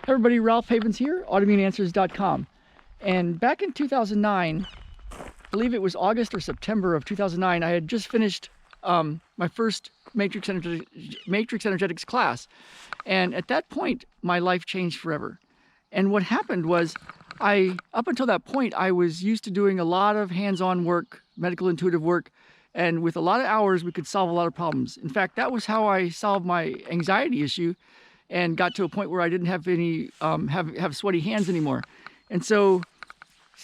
Hey everybody, Ralph Havens here, AutoimmuneAnswers.com. And back in 2009, I believe it was August or September of 2009, I had just finished my first Matrix Energetics class. And at that point, my life changed forever. And what happened was, up until that point, I was used to doing a lot of hands-on work, medical intuitive work, and with a lot of hours, we could solve a lot of problems. In fact, that was how I solved my anxiety issue and got to a point where I didn't have any have sweaty hands anymore. And so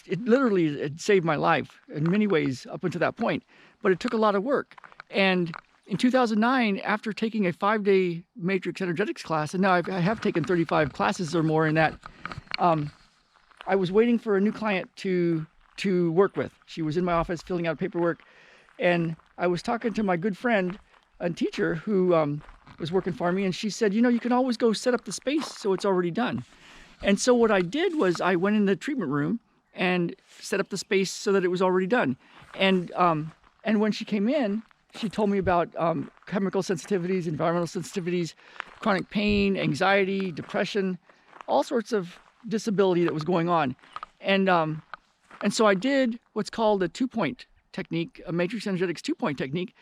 it saved my life in many ways up until that point, but it took a lot of work. And in 2009, after taking a 5-day Matrix Energetics class, and now I have taken 35 classes or more in that, I was waiting for a new client to work with. She was in my office filling out paperwork, and I was talking to my good friend and teacher who was working for me, and she said, you know, you can always go set up the space so it's already done. And so what I did was I went in the treatment room and set up the space so that it was already done. And when she came in, she told me about chemical sensitivities, environmental sensitivities, chronic pain, anxiety, depression, all sorts of disability that was going on. And so I did what's called a 2-point technique, a Matrix Energetics 2-point technique,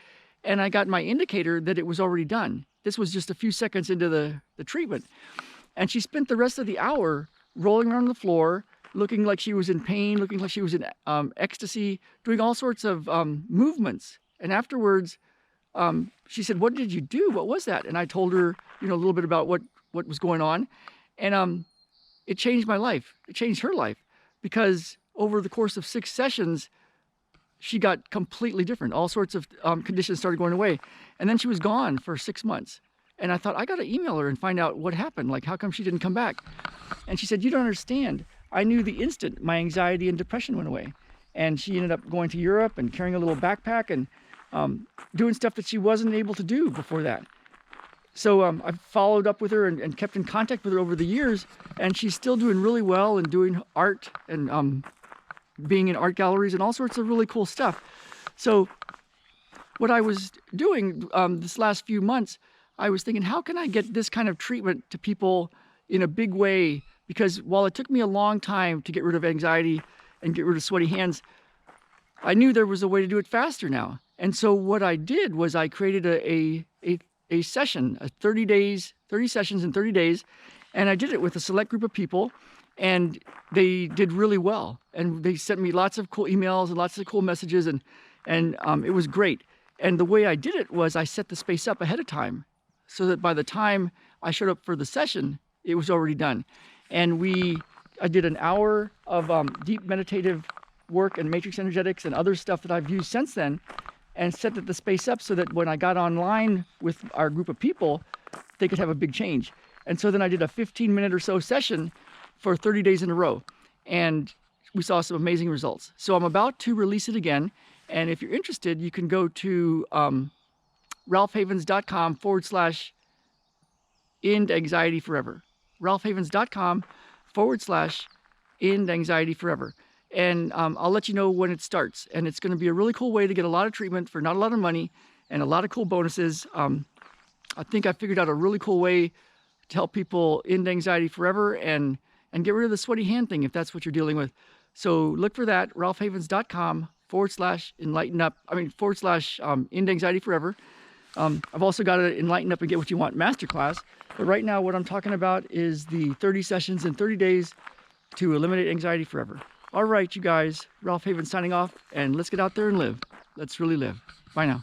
and I got my indicator that it was already done. This was just a few seconds into the treatment. And she spent the rest of the hour rolling around the floor, looking like she was in pain, looking like she was in ecstasy, doing all sorts of movements. And afterwards, she said, what did you do? What was that? And I told her, you know, a little bit about what was going on. And it changed my life. It changed her life, because over the course of 6 sessions, she got completely different. All sorts of conditions started going away. And then she was gone for 6 months. And I thought, I got to email her and find out what happened. Like, how come she didn't come back? And she said, you don't understand. I knew the instant my anxiety and depression went away. And she ended up going to Europe and carrying a little backpack and doing stuff that she wasn't able to do before that. So I followed up with her and kept in contact with her over the years. And she's still doing really well and doing art and being in art galleries and all sorts of really cool stuff. So what I was doing this last few months, I was thinking, how can I get this kind of treatment to people in a big way? Because while it took me a long time to get rid of anxiety and get rid of sweaty hands, I knew there was a way to do it faster now. And so what I did was I created a session, 30 sessions in 30 days, and I did it with a select group of people. And they did really well. And they sent me lots of cool emails and lots of cool messages, and it was great. And the way I did it was I set the space up ahead of time so that by the time I showed up for the session, it was already done. And I did an hour of deep meditative work and Matrix Energetics and other stuff that I've used since then, and set the space up so that when I got online with our group of people, they could have a big change. And so then I did a 15-minute or so session for 30 days in a row, and we saw some amazing results. So I'm about to release it again, and if you're interested, you can go to ralphhavens.com/end anxiety forever. ralphhavens.com/end anxiety forever. And I'll let you know when it starts, and it's going to be a really cool way to get a lot of treatment for not a lot of money and a lot of cool bonuses. I think I figured out a really cool way to help people end anxiety forever and get rid of the sweaty hand thing if that's what you're dealing with. So look for that, ralphhavens.com/end anxiety forever. I've also got an Enlighten Up and Get What You Want masterclass. But right now what I'm talking about is the 30 sessions in 30 days to eliminate anxiety forever. All right, you guys, Ralph Havens signing off, and let's get out there and live. Let's really live. Bye now.